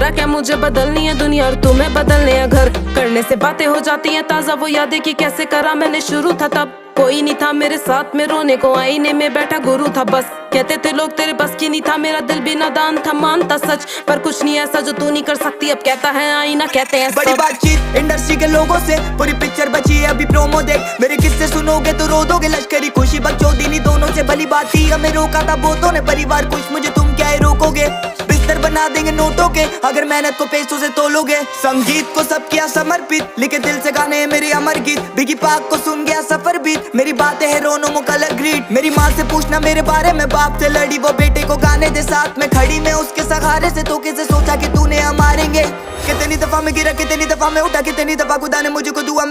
बोला क्या मुझे बदलनी है दुनिया और तुम्हें बदलने हैं घर। करने से बातें हो जाती हैं ताजा, वो यादें कि कैसे करा मैंने शुरू था तब। कोई नहीं था मेरे साथ में रोने को, आईने में बैठा गुरु था बस। कहते थे लोग तेरे बस की नहीं था, मेरा दिल भी नादान था, मानता सच। पर कुछ नहीं ऐसा जो तू नहीं कर सकती, अब कहता है आईना, कहते हैं बड़ी बातचीत इंडस्ट्री के लोगों से, पूरी पिक्चर बची है अभी प्रोमो देख। मेरे किस्से सुनोगे तो रो दोगे, लश्करी खुशी बकचोदी दोनों से भली बात थी। हमें रोका था बहुतों ने, परिवार कुछ मुझे तुम क्या ही रोकोगे। बिस्तर बना देंगे नोटों के अगर मेहनत को पैसों से तोलोगे। संगीत को सब किया समर्पित, लिखे दिल से गाने हैं मेरे अमर गीत। बिगी पाक को सुन गया सफर बीत, मेरी बातें है रोनो मो कलर ग्रीट। मेरी माँ से पूछना मेरे बारे में, बाप से लड़ी वो बेटे को गाने दे साथ में खड़ी। मैं उसके सहारे से तो कैसे सोचा कि तूने हम मारेंगे। कितनी दफा मैं गिरा, कितनी दफा मैं उठा, कितनी दफा खुदा ने मुझको दुआ